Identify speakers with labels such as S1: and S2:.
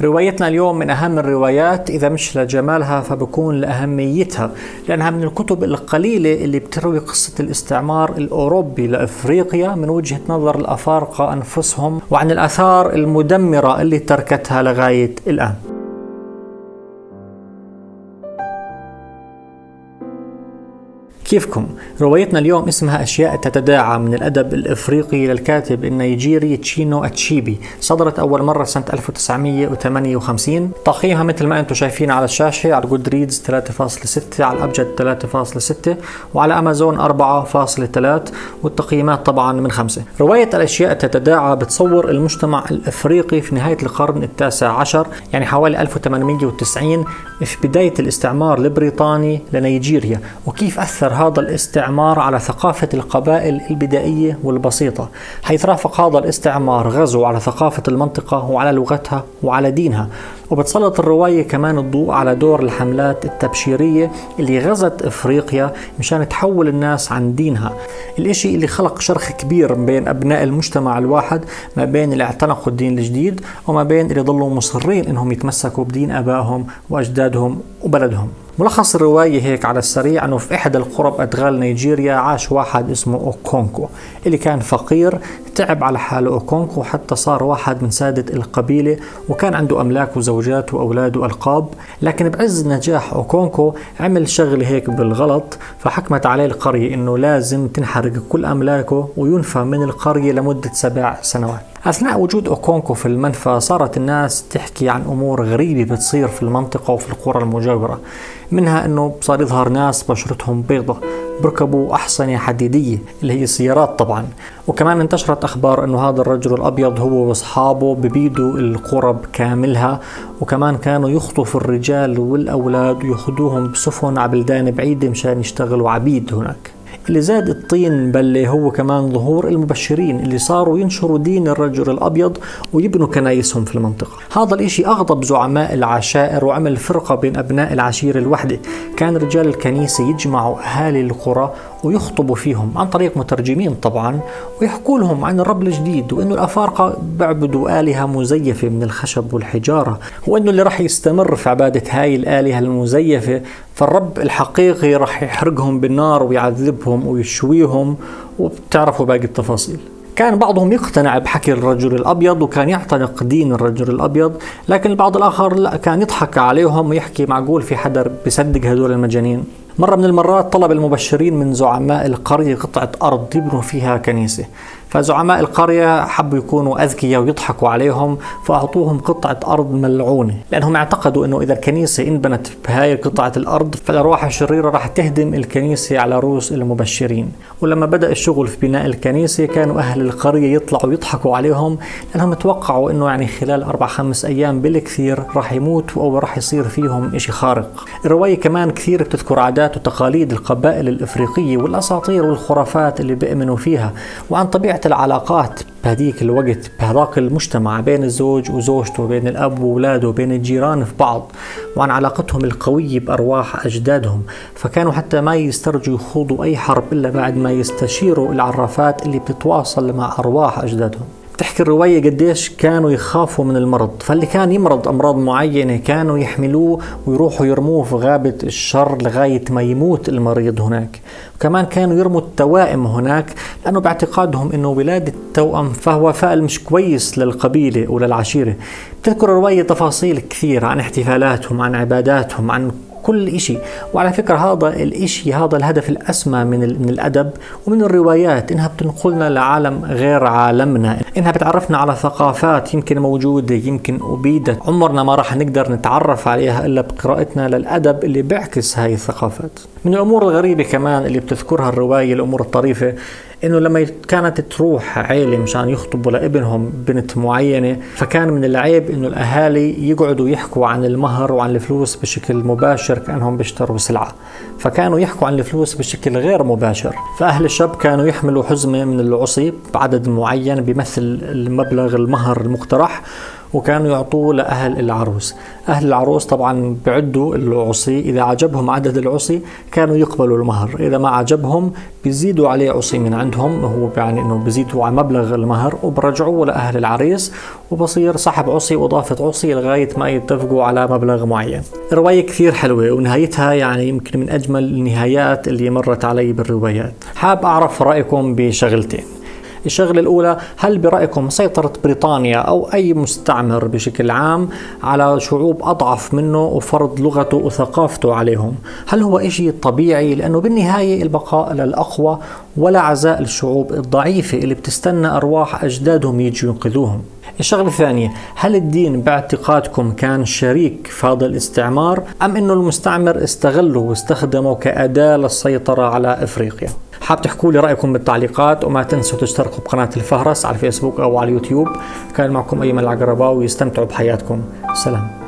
S1: روايتنا اليوم من أهم الروايات، إذا مش لجمالها فبكون لأهميتها، لأنها من الكتب القليلة اللي بتروي قصة الاستعمار الأوروبي لأفريقيا من وجهة نظر الأفارقة أنفسهم، وعن الآثار المدمرة اللي تركتها لغاية الآن. كيفكم؟ روايتنا اليوم اسمها أشياء تتداعى، من الأدب الإفريقي للكاتب النيجيري تشينو أتشيبي. صدرت أول مرة سنة 1958. تقييمها مثل ما أنتم شايفين على الشاشة، على جود ريدز 3.6، على الأبجد 3.6، وعلى أمازون 4.3، والتقييمات طبعا من 5. رواية الأشياء تتداعى بتصور المجتمع الإفريقي في نهاية القرن ال19، يعني حوالي 1890، في بداية الاستعمار البريطاني لنيجيريا، وكيف أثر هذا الاستعمار على ثقافة القبائل البدائية والبسيطة، حيث رافق هذا الاستعمار غزو على ثقافة المنطقة وعلى لغتها وعلى دينها. وبتسلط الرواية كمان الضوء على دور الحملات التبشيرية اللي غزت إفريقيا مشان تحول الناس عن دينها، الاشي اللي خلق شرخ كبير بين أبناء المجتمع الواحد، ما بين اللي اعتنقوا الدين الجديد وما بين اللي ظلوا مصرين إنهم يتمسكوا بدين آبائهم وأجدادهم وبلدهم. ملخص الرواية هيك على السريع، أنه في إحدى القرى بأدغال نيجيريا عاش واحد اسمه أوكونكو، اللي كان فقير، تعب على حاله أوكونكو حتى صار واحد من سادة القبيلة، وكان عنده أملاك وزوجات وأولاد وألقاب. لكن بعز نجاح أوكونكو عمل شغل هيك بالغلط، فحكمت عليه القرية إنه لازم تنحرق كل أملاكه وينفى من القرية لمدة 7 سنوات. أثناء وجود أوكونكو في المنفى صارت الناس تحكي عن أمور غريبة بتصير في المنطقة وفي القرى المجاورة، منها أنه صار يظهر ناس بشرتهم بيضة بركبوا أحصنة حديدية اللي هي سيارات طبعا، وكمان انتشرت أخبار أنه هذا الرجل الأبيض هو وأصحابه ببيدوا القرى كاملها، وكمان كانوا يخطفوا الرجال والأولاد ويأخذوهم بسفن على بلدان بعيدة مشان يشتغلوا عبيد هناك. اللي زاد الطين بلة هو كمان ظهور المبشرين اللي صاروا ينشروا دين الرجل الأبيض ويبنوا كنايسهم في المنطقة. هذا الاشي أغضب زعماء العشائر وعمل فرقة بين أبناء العشيرة الوحدة. كان رجال الكنيسة يجمعوا أهالي القرى ويخطبوا فيهم عن طريق مترجمين طبعا، ويحكوا لهم عن الرب الجديد، وإنه الأفارقة بيعبدوا آلهة مزيفة من الخشب والحجارة، وإنه اللي راح يستمر في عبادة هاي الآلهة المزيفة فالرب الحقيقي راح يحرقهم بالنار ويعذبهم ويشويهم، وبتعرفوا باقي التفاصيل. كان بعضهم يقتنع بحكي الرجل الأبيض وكان يعتنق دين الرجل الأبيض، لكن البعض الآخر لا، كان يضحك عليهم ويحكي معقول في حدا بيصدق هدول المجانين. مرة من المرات طلب المبشرين من زعماء القرية قطعة أرض يبنوا فيها كنيسة، فزعماء القرية حبوا يكونوا أذكياء ويضحكوا عليهم، فأعطوهم قطعة أرض ملعونة، لأنهم اعتقدوا أنه إذا الكنيسة انبنت بهاي قطعة الأرض فالأرواح الشريرة راح تهدم الكنيسة على رؤوس المبشرين. ولما بدأ الشغل في بناء الكنيسة كانوا أهل القرية يطلعوا يضحكوا عليهم، لأنهم توقعوا أنه يعني خلال 4-5 أيام بالكثير راح يموتوا أو راح يصير فيهم إشي خارق. الرواية كمان كثير بتذكر عادات وتقاليد القبائل الإفريقية والأساطير والخرافات اللي بيؤمنوا فيها، وعن طبيعة العلاقات بهديك الوقت بهذاك المجتمع بين الزوج وزوجته، بين الأب وأولاده، بين الجيران في بعض، وعن علاقتهم القوية بأرواح أجدادهم. فكانوا حتى ما يسترجوا يخوضوا أي حرب إلا بعد ما يستشيروا العرافات اللي بتتواصل مع أرواح أجدادهم. تحكي الرواية قديش كانوا يخافوا من المرض، فاللي كان يمرض أمراض معينة كانوا يحملوه ويروحوا يرموه في غابة الشر لغاية ما يموت المريض هناك. وكمان كانوا يرموا التوائم هناك، لأنه باعتقادهم أنه ولادة التوأم فهو فعل مش كويس للقبيلة وللعشيرة. بتذكر الرواية تفاصيل كثير عن احتفالاتهم، عن عباداتهم، عن كل إشي. وعلى فكرة هذا الإشي، هذا الهدف الأسمى من الأدب ومن الروايات، إنها بتنقلنا لعالم غير عالمنا، إنها بتعرفنا على ثقافات يمكن موجودة يمكن أبيدت، عمرنا ما راح نقدر نتعرف عليها إلا بقراءتنا للأدب اللي بيعكس هاي الثقافات. من الأمور الغريبة كمان اللي بتذكرها الرواية، الأمور الطريفة، إنه لما كانت تروح عائلة مشان يخطبوا لابنهم بنت معينة، فكان من العيب إنه الأهالي يقعدوا يحكوا عن المهر وعن الفلوس بشكل مباشر كأنهم بيشتروا سلعة، فكانوا يحكوا عن الفلوس بشكل غير مباشر. فأهل الشاب كانوا يحملوا حزمة من العصي بعدد معين بيمثل المبلغ المهر المقترح، وكانوا يعطوه لأهل العروس. أهل العروس طبعا بعدوا العصي، إذا عجبهم عدد العصي كانوا يقبلوا المهر، إذا ما عجبهم بيزيدوا عليه عصي من عندهم، هو يعني إنه بيزيدوا على مبلغ المهر وبرجعوه لأهل العريس، وبصير صاحب عصي وإضافة عصي لغاية ما يتفقوا على مبلغ معين. رواية كثير حلوة ونهايتها يعني يمكن من أجمل النهايات اللي مرت علي بالروايات. حاب أعرف رأيكم بشغلتين. الشغلة الأولى، هل برأيكم سيطرة بريطانيا أو أي مستعمر بشكل عام على شعوب أضعف منه وفرض لغته وثقافته عليهم، هل هو إشي طبيعي؟ لأنه بالنهاية البقاء للأقوى ولا عزاء الشعوب الضعيفة اللي بتستنى أرواح أجدادهم يجوا ينقذوهم. الشغلة الثانية، هل الدين باعتقادكم كان شريك في هذا الاستعمار أم أنه المستعمر استغله واستخدمه كأداة للسيطرة على إفريقيا؟ حاب تحكوا لي رأيكم بالتعليقات، وما تنسوا تشتركوا بقناة الفهرس على الفيسبوك أو على اليوتيوب. كان معكم أيمن العقرباوي، يستمتعوا بحياتكم. سلام.